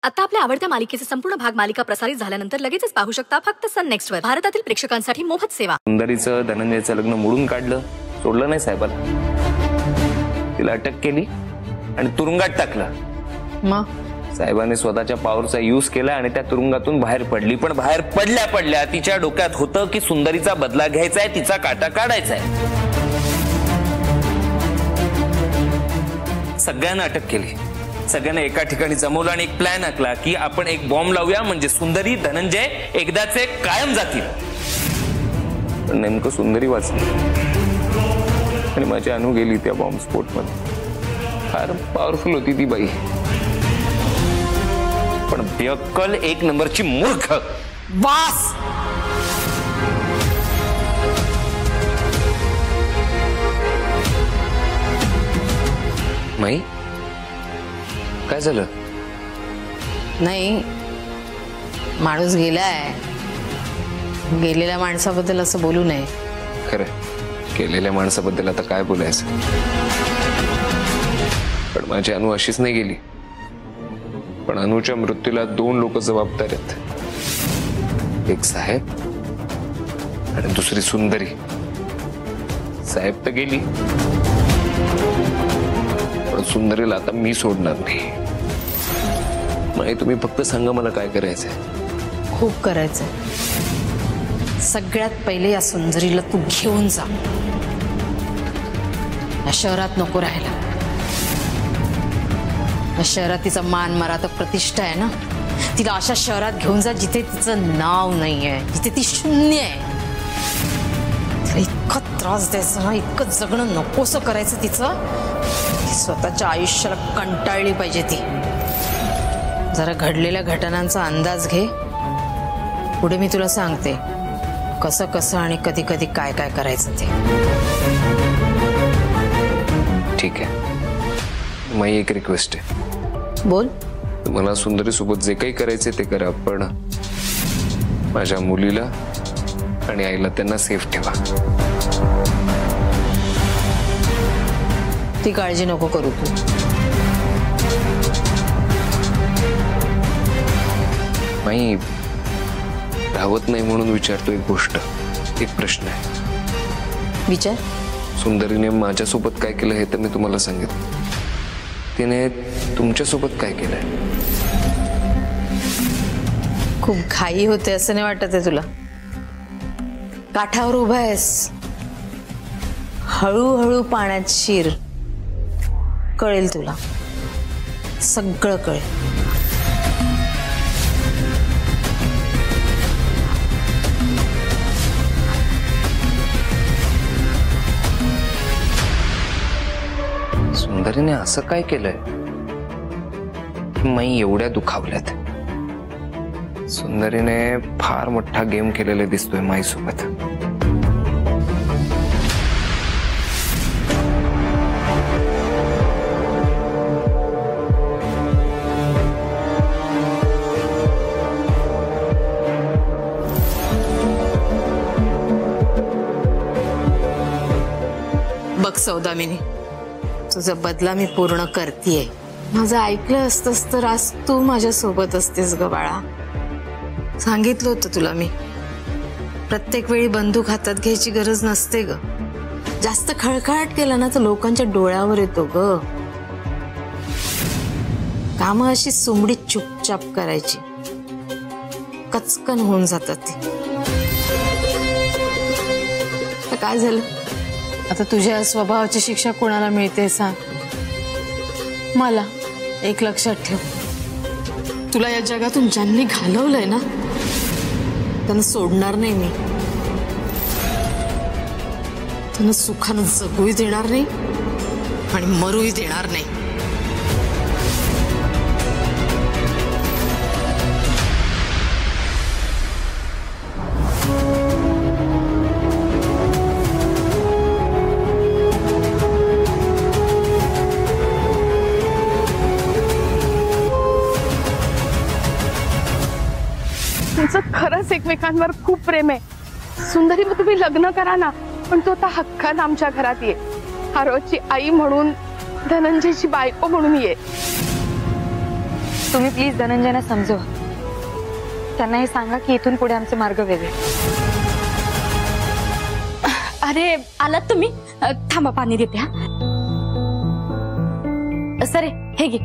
आता आपल्या आवडत्या मालिकेचे संपूर्ण भाग मालिका प्रसारित झाल्यानंतर लगेचच पाहू शकता फक्त सन नेक्स्ट वर। भारतातील प्रेक्षकांसाठी मोफत सेवा। सुंदरीचं धनंजयचं लग्न मोडून काढलं, सोडलं नाही साहेबाला, तिला अटक केली आणि तुरुंगात टाकलं। मग साहेबांनी स्वतःच्या पॉवरचा यूज केला आणि त्या तुरुंगातून बाहेर पडली। पण बाहेर पडल्या तिच्या डोक्यात होतं की सुंदरीचा बदला घ्यायचा आहे, तिचा काटा काढायचा आहे। सगळ्यांना अटक केली, सगळ्यांना एका ठिकाणी जमवलं आणि एक प्लॅन आखला की आपण एक बॉम्ब लावूया म्हणजे सुंदरी धनंजय एकदाचे कायम जातील। पण नेमकं सुंदरी वाचली आणि माझी अनु गेली त्या बॉम्ब स्फोट मध्ये। फार पॉवरफुल होती ती बाई, पण बेअक्कल एक नंबरची मूर्ख। वास माई काय झालं? नाही, माणूस गेलाय, गेलेल्या माणसाबद्दल असं बोलू नये। खरं, गेलेल्या माणसाबद्दल आता काय बोलायचं? पण माझी अनु अशीच नाही गेली। पण अनुच्या मृत्यूला दोन लोक जबाबदार आहेत, एक साहेब आणि दुसरी सुंदरी। साहेब तर गेली, पण सुंदरीला आता मी सोडणार नाही। नाही, तुम्ही फक्त सांगा मला काय करायचंय। खूप करायचंय। सगळ्यात पहिले या सुंदरीला तू घेऊन जा, या शहरात नको राहायला। या शहरात तिचा मान मराठा प्रतिष्ठा आहे ना, तिला अशा शहरात घेऊन जा जिथे तिचं नाव नाहीये, जिथे ती शून्य आहे। तिला इतकं त्रास द्यायचा ना, इतकं जगणं नकोसं करायचं तिचं, स्वतःच्या आयुष्याला कंटाळली पाहिजे ती। जरा घडलेल्या घटनांचा अंदाज घे, पुढे मी तुला सांगते कसं कसं आणि कधी कधी काय काय करायचं ते। ठीक आहे, माझी एक रिक्वेस्ट आहे। बोल। मला सुंदरी सोबत जे काही करायचे ते करा, पण माझ्या मुलीला आणि आईला त्यांना सेफ ठेवा। ती काळजी नको करू तू। नाही, राहत नाही म्हणून विचारतो एक गोष्ट, एक प्रश्न आहे। विचार। सुंदरीने माझ्यासोबत काय केलं हे तर मी तुम्हाला सांगितलं, तिने तुमच्यासोबत काय केलंय? खूप घाई होते असं नाही वाटत आहे तुला? काठावर उभा आहेस, हळूहळू पाण्यात शिर, कळेल तुला, सगळं कळेल। सुंदरीने असं काय केलंय की मी एवढ्या दुखावल्यात? सुंदरीने फार मोठा गेम केलेला दिसतोय माईसोबत। बघ सौदामिनी, तुझा बदला मी पूर्ण करतेय। माझं ऐकलं असतंस तर आज तू माझ्या सोबत असतेस ग बाळा। सांगितलं होतं तुला मी, प्रत्येक वेळी बंदूक हातात घ्यायची गरज नसते ग। जास्त खळखळाट केला ना तर लोकांच्या डोळ्यावर येतो ग। कामं अशी सुमडीत चुपचाप करायची, कचकन होऊन जातात ती। काय झालं आता? तुझ्या स्वभावाची शिक्षा कोणाला मिळते सांग मला? एक लक्षात ठेव, तुला या जगातून ज्यांनी घालवलंय ना त्यांना सोडणार नाही मी। त्यांना सुखानं जगूही देणार नाही आणि मरूही देणार नाही। खरंच एकमेकांवर खूप प्रेम आहे। सुंदरी, मग तुम्ही लग्न करा ना, पण तो आता हक्कानं आमच्या घरात ये। आरवची आई म्हणून, धनंजयची बायको म्हणून ये। तुम्ही प्लीज धनंजयना समजवा. त्यांना हे सांगा की इथून पुढे आमचे मार्ग वेगळे. अरे आलात तुम्ही? थांबा पाणी देते. हा सरे हे घे.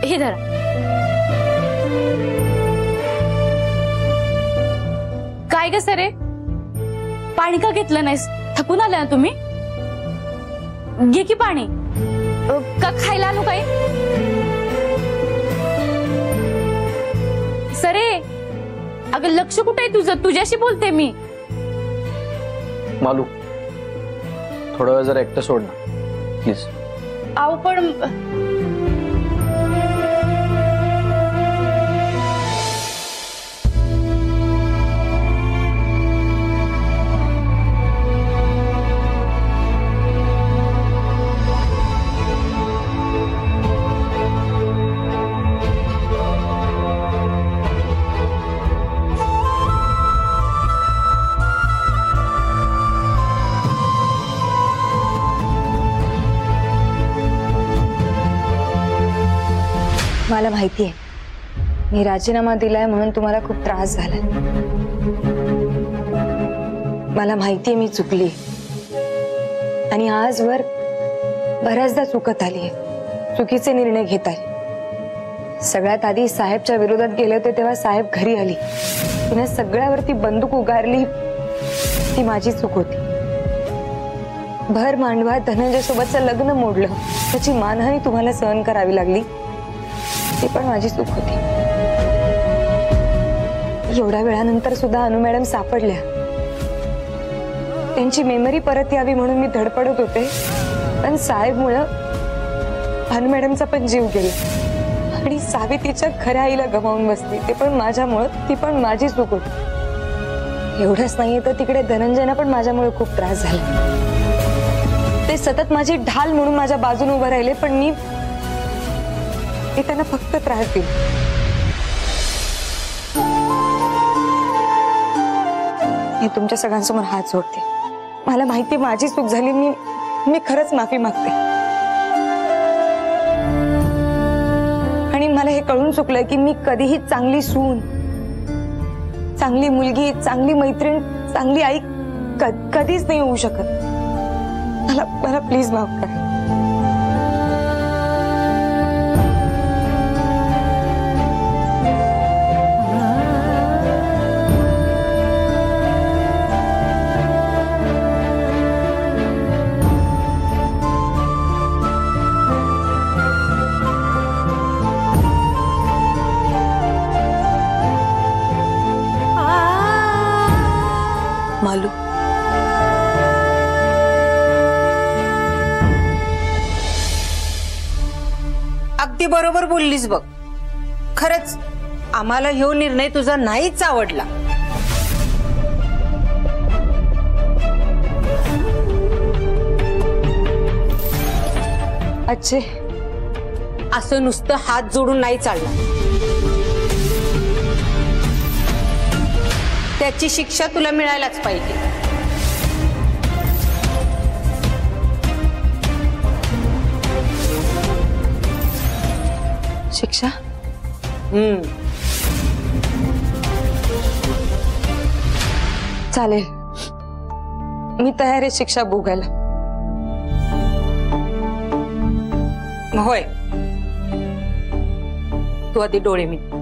हे धरा. काय ग सरे, पाणी का घेतलं नाहीस? थकून आला ना तुम्ही? घे की पाणी. का खायला आणू काय? सरे अगं लक्ष कुठे आहे तुझं? तुझ्याशी बोलते मी. मालू थोडा वेळ जरा एकटं सोड ना प्लीज. आव पण मला माहिती आहे मी राजीनामा दिलाय म्हणून तुम्हाला खूप त्रास झालाय. मला माहिती आहे मी चुकली आणि आजवर बऱ्याचदा चुकत आली. चुकीचे निर्णय घेत आले. सगळ्यात आधी साहेबच्या विरोधात गेले होते तेव्हा साहेब घरी आली. तिने सगळ्यावरती बंदूक उगारली. ती माझी चूक होती. भर मांडवात धनंजय सोबतचं लग्न मोडलं. त्याची मानहानी तुम्हाला सहन करावी लागली. ती पण माझी चूक होती. एवढ्या वेळानंतर सुद्धा अनु मॅडम सापडल्या. त्यांची मेमरी परत यावी म्हणून मी धडपडत होते पण साहेबमुळे अनु मॅडमचा पण जीव गेला आणि सावी तिच्या खऱ्या आईला गमावून बसली. ते पण माझ्यामुळे. ती पण माझी चूक होती. एवढंच नाहीये तर तिकडे धनंजयना पण माझ्यामुळे खूप त्रास झाला. ते सतत माझी ढाल म्हणून माझ्या बाजूने उभे राहिले पण मी त्यांना फक्त त्रास दिला. मी तुमच्या सगळ्यांसमोर हात जोडते. मला माहिती माझी चूक झाली. मी खरंच माफी मागते आणि मला हे कळून चुकलं की मी कधीही चांगली सून, चांगली मुलगी, चांगली मैत्रीण, चांगली आई कधीच नाही होऊ शकत. मला प्लीज माफ करा. मालू अगदी बरोबर बोललीस बघ. खरंच आम्हाला ह्यो निर्णय तुझा नाहीच आवडला. अच्छे असं नुसतं हात जोडून नाही चालणार. त्याची शिक्षा तुला मिळायलाच पाहिजे. शिक्षा? चालेल. मी तयार आहे शिक्षा भोगायला. होय. तू आधी डोळे मीट.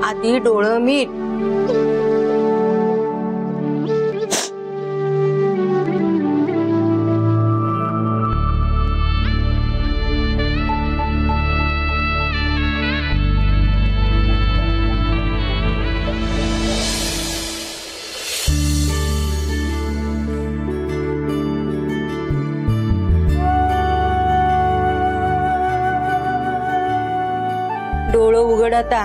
आधी डोळं मीट. डोळं उघड आता.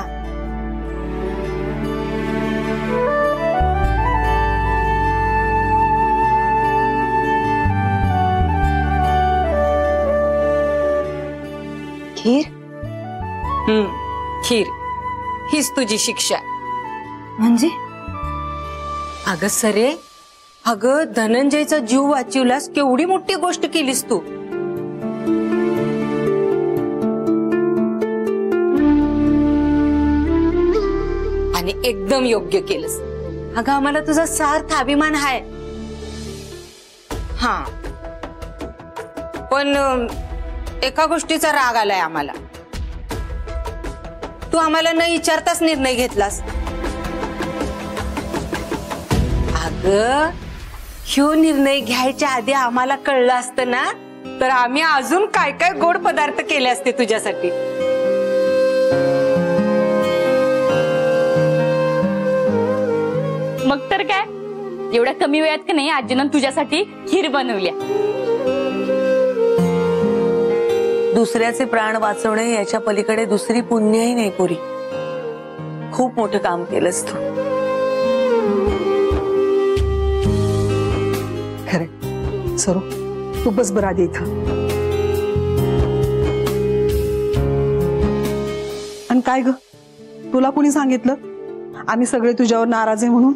खीर? खीर हीच तुझी शिक्षा. म्हणजे? अगं सरे अगं धनंजयचा जीव वाचवलास, केवढी मोठी गोष्ट केलीस तू. आणि एकदम योग्य केलंस. अगं आम्हाला तुझा सार्थ अभिमान आहे. हा पण एका गोष्टीचा राग आलाय आम्हाला. तू आम्हाला न विचारताच निर्णय घेतलास. अगं ह्यो निर्णय घ्यायच्या आधी आम्हाला कळलं असतं ना, तर आम्ही अजून काय काय गोड पदार्थ केले असते तुझ्यासाठी. मग तर काय, एवढ्या कमी वेळात की नाही आजीनं तुझ्यासाठी खीर बनवल्या. दुसऱ्याचे प्राण वाचवणे याच्या पलीकडे दुसरी पुण्यही नाही पोरी. खूप मोठं काम केलंस तू. खरे सरू, तू बस बरं आधी इथं. आणि काय ग, तुला कोणी सांगितलं आम्ही सगळे तुझ्यावर नाराज आहे म्हणून?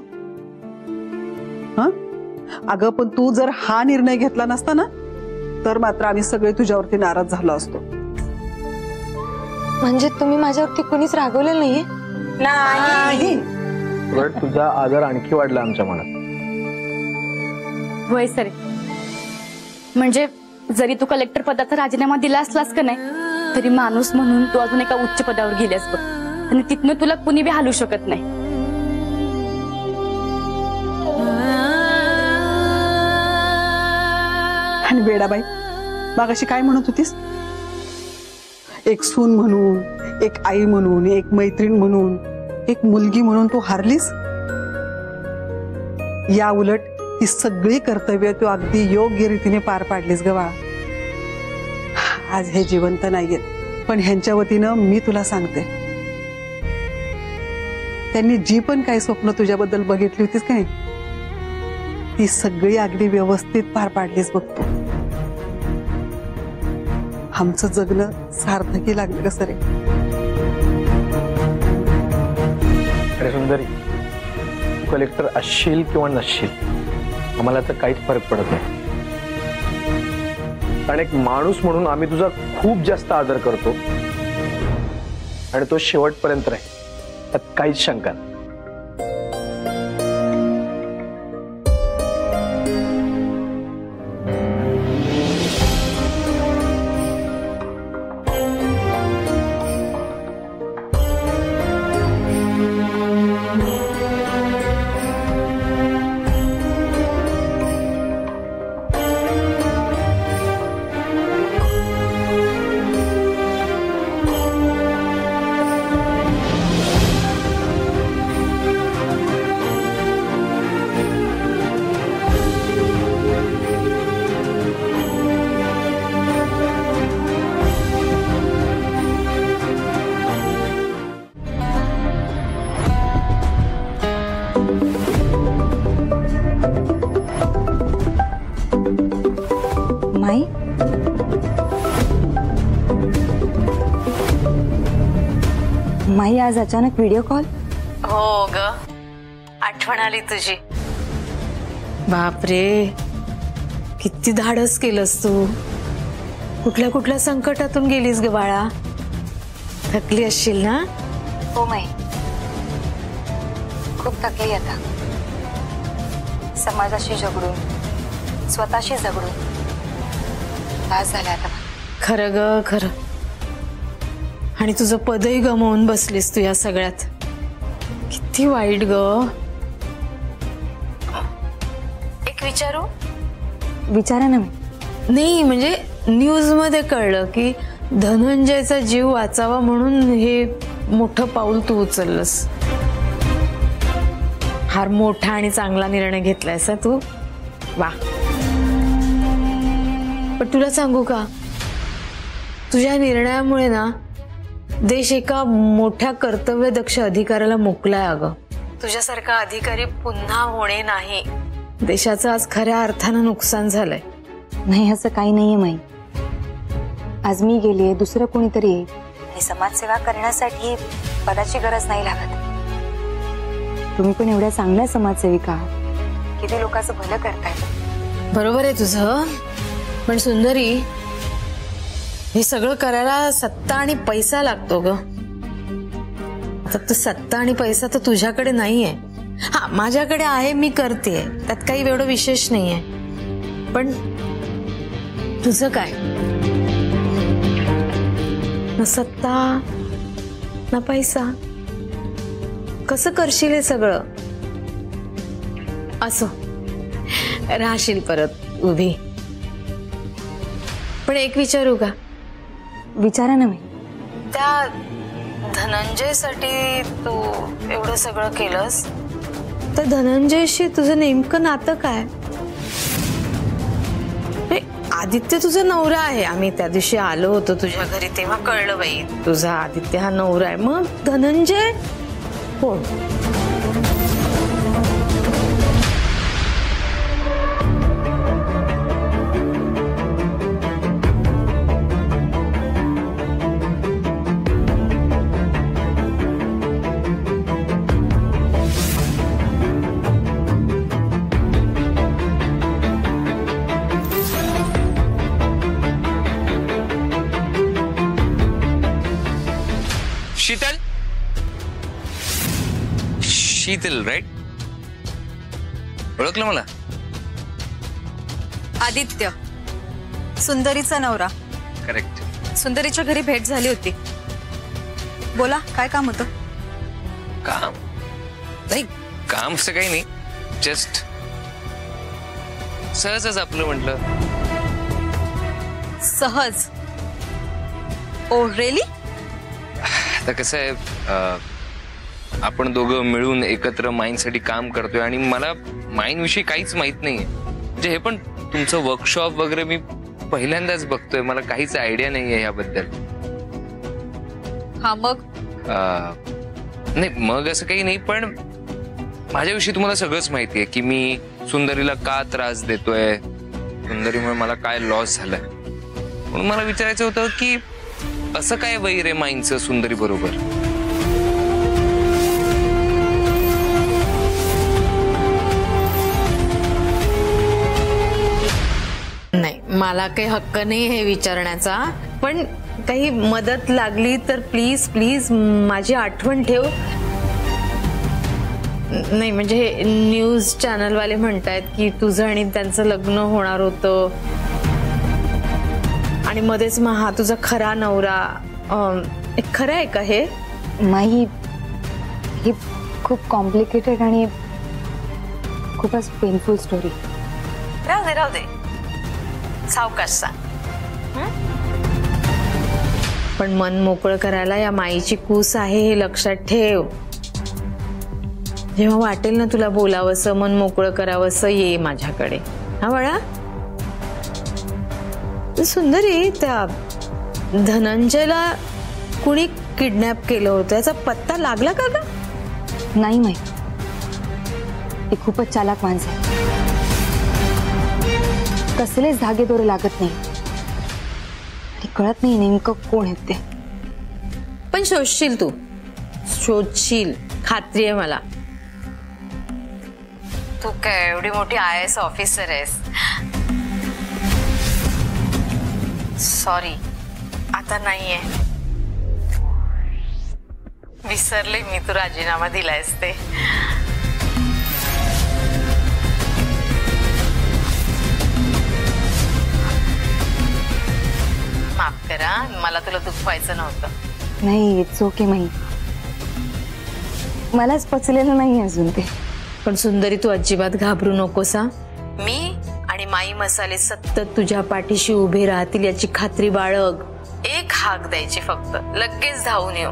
हा अगं पण तू जर हा निर्णय घेतला नसता ना, तर मात्र आम्ही सगळे तुझ्यावरती नाराज झालो असतो. म्हणजे तुम्ही माझ्यावरती कोणीच रागवलेलं नाहीये? नाही. उलट तुझा आदर आणखी वाढला आमच्या मनात. होय सरे, म्हणजे जरी तू कलेक्टर पदाचा राजीनामा दिला असलास का नाही, तरी माणूस म्हणून तू अजून एका उच्च पदावर गेल्यास बघ. आणि तिथनं तुला कुणी बी हलवू शकत नाही. आणि बेडाबाई, मागाशी काय म्हणत होतीस? एक सून म्हणून, एक आई म्हणून, एक मैत्रीण म्हणून, एक मुलगी म्हणून तू हारलीस. या उलट ती सगळी कर्तव्य तू अगदी योग्य रीतीने पार पाडलीस ग बाळा. आज हे जिवंत नाहीयेत, पण ह्यांच्या वतीनं मी तुला सांगते, त्यांनी जी पण काही स्वप्न तुझ्याबद्दल बघितली होतीस काय, ती सगळी अगदी व्यवस्थित पार पाडलीस बघ तू. आमचं जगणं सार्थकी लागलं का सरे? अरे सुंदरी, तू कलेक्टर असशील किंवा नसशील, आम्हाला तर काहीच फरक पडत नाही. कारण एक माणूस म्हणून आम्ही तुझा खूप जास्त आदर करतो आणि तो शेवटपर्यंत राहील, त्यात काहीच शंका नाही. माई, माई आज अचानक व्हिडिओ कॉल? हो ग, आठवण आली तुझी. बापरे, किती धाडस केलंस तू. कुठल्या कुठल्या संकटातून गेलीस ग बाळा. थकली असशील ना? हो माई, खूप थकली आता. समाजाशी झगडून, स्वतःशी झगडून त्रास झाला आता. खरं ग खरं. आणि तुझं पदही गमावून बसलीस तू या सगळ्यात. किती वाईट ग. एक विचारू? विचारा ना. नाही म्हणजे न्यूज मध्ये कळलं की धनंजयचा जीव वाचावा म्हणून हे मोठं पाऊल तू उचललंस. फार मोठा आणि चांगला निर्णय घेतलायस तू. वा. पण तुला सांगू का, तुझ्या निर्णयामुळे ना देश एका मोठ्या कर्तव्यदक्ष अधिकाऱ्याला मुकलाय. अगं तुझ्यासारखा अधिकारी पुन्हा होणे नाही. देशाचं आज खऱ्या अर्थानं नुकसान झालंय. नाही असं काही नाहीये माई. आज मी गेलीये, दुसरं कोणीतरी येईल. आणि समाजसेवा करण्यासाठी पदाची गरज नाही लागत. तुम्ही पण एवढ्या चांगल्या समाजसेविका आहात किती लोकांचं भलं करतायत. बरोबर आहे तुझं, पण सुंदरी हे सगळं करायला सत्ता आणि पैसा लागतो ग. आता तो सत्ता आणि पैसा तर तुझ्याकडे नाहीये. हा, माझ्याकडे आहे, मी करते, त्यात काही एवढं विशेष नाहीये. पण तुझं काय? ना सत्ता ना पैसा, कसं करशील हे सगळं? असो, राहशील परत उभी. पण एक विचारू का? विचारा ना. मी त्या धनंजयसाठी तू एवढं सगळं केलंस, तर धनंजयशी तुझं नेमकं नातं काय? आदित्य तुझा नवरा आहे. आम्ही त्या दिवशी आलो होतो तुझ्या घरी तेव्हा कळलं बाई, तुझा आदित्य हा नवरा आहे. मग धनंजय कोण? शीतल, शीतल राईट? ओळखलं मला? आदित्य, सुंदरीचा नवरा. करेक्ट. सुंदरीच्या घरी भेट झाली होती. बोला, काय काम होतं? काम नाही, काम असं काही नाही, जस्ट सहजच आपलं म्हटलं. सहज? Oh really? आता कसं आहे, आपण दोघं मिळून एकत्र माईनसाठी काम करतोय आणि मला माईन विषयी काहीच माहित नाहीये. म्हणजे हे पण तुमचं वर्कशॉप वगैरे मी पहिल्यांदाच बघतोय, मला काहीच आयडिया नाहीये याबद्दल. हा मग? नाही मग असं काही नाही, पण माझ्याविषयी तुम्हाला सगळंच माहिती आहे की मी सुंदरीला का त्रास देतोय, सुंदरीमुळे मला काय लॉस झालाय. म्हणून मला विचारायचं होतं की असं काय वैर आहे माईंचं सुंदरी बरोबर? नाही, मला काही हक्क नाही हे विचारण्याचा, पण काही मदत लागली तर प्लीज प्लीज माझी आठवण ठेव. नाही म्हणजे न्यूज चॅनल वाले म्हणतायत की तुझं आणि त्यांचं लग्न होणार होतं आणि मध्येच मग हा तुझा खरा नवरा. खरं आहे का हे? माही, ही खूप कॉम्प्लिकेटेड आणि खूपच पेनफुल स्टोरी. राहू दे राहू दे, सावकाश सांग. पण मन मोकळं करायला या माईची कूस आहे हे लक्षात ठेव. जेव्हा वाटेल ना तुला बोलावंसं, मन मोकळं करावंसं, ये माझ्याकडे. हा बाळा. सुंदरी, त्या धनंजयला कुणी किडनॅप केलं होतं, याचा पत्ता लागला का ग? नाही माही, ती खूपच चालाक माणसं आहे. कसलेच धागेदोरे लागत नाही, कळत नाही नेमकं कोण आहेत ते. पण शोधशील, तू शोधशील, खात्री आहे मला. तू काय एवढी मोठी IAS ऑफिसर आहेस. सॉरी, आता नाहीये. विसरले मी तू राजीनामा दिलायस ते. माफ करा, मला तुला दुखवायचं नव्हतं. नाही, इट्स ओके माही, मलाच पचलेलं नाही अजून ते. पण सुंदरी, तू अजिबात घाबरू नकोस. मी आणि माई मसाले सतत तुझ्या पाठीशी उभे राहतील याची खात्री बाळग. एक हाक द्यायची फक्त, लगेच धावून येऊ.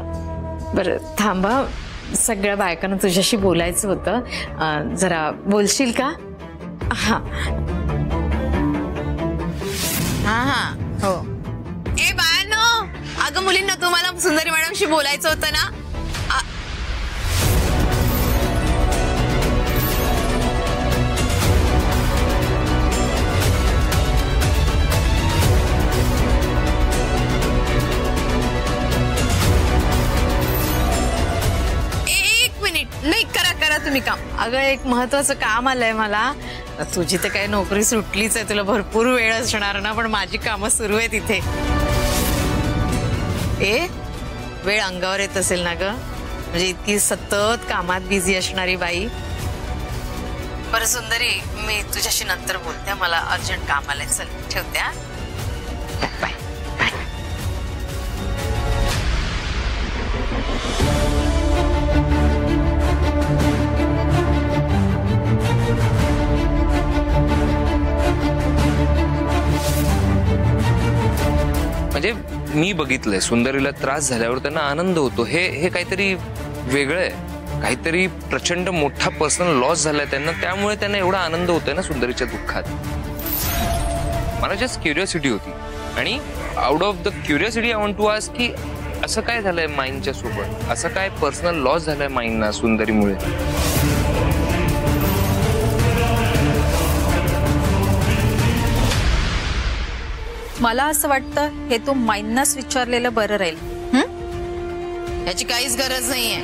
बरं थांबा, सगळ्या बायकांना तुझ्याशी बोलायचं होतं. जरा बोलशील का? हा हा हा हो. ए बाळांनो, अगं मुलींना तुम्हाला सुंदरी मॅडमशी बोलायचं होतं ना. मी काम. अगं एक महत्वाचं काम आलंय मला. तुझी तर काही नोकरी सुटलीच आहे, तुला भरपूर वेळ असणार ना, पण माझी कामं सुरू आहेत इथे. वेळ अंगावर येत असेल ना ग, म्हणजे इतकी सतत कामात बिझी असणारी बाई. बरं सुंदरी, मी तुझ्याशी नंतर बोलते, मला अर्जंट काम आलंय. चल ठेवते. बाय. म्हणजे मी बघितलंय सुंदरीला त्रास झाल्यावर त्यांना आनंद होतो. हे काहीतरी वेगळं आहे. काहीतरी प्रचंड मोठा पर्सनल लॉस झालाय त्यांना, त्यामुळे त्यांना एवढा आनंद होतोय ना सुंदरीच्या दुःखात. मला जस्ट क्युरियोसिटी होती, आणि out of the curiosity I want to ask की असं काय झालंय माईंच्या सोबत, असं काय पर्सनल लॉस झालाय माईंना सुंदरीमुळे. मला असं वाटतं हे तू माईंनाच विचारलेलं बरं राहील. याची काहीच गरज नाहीये.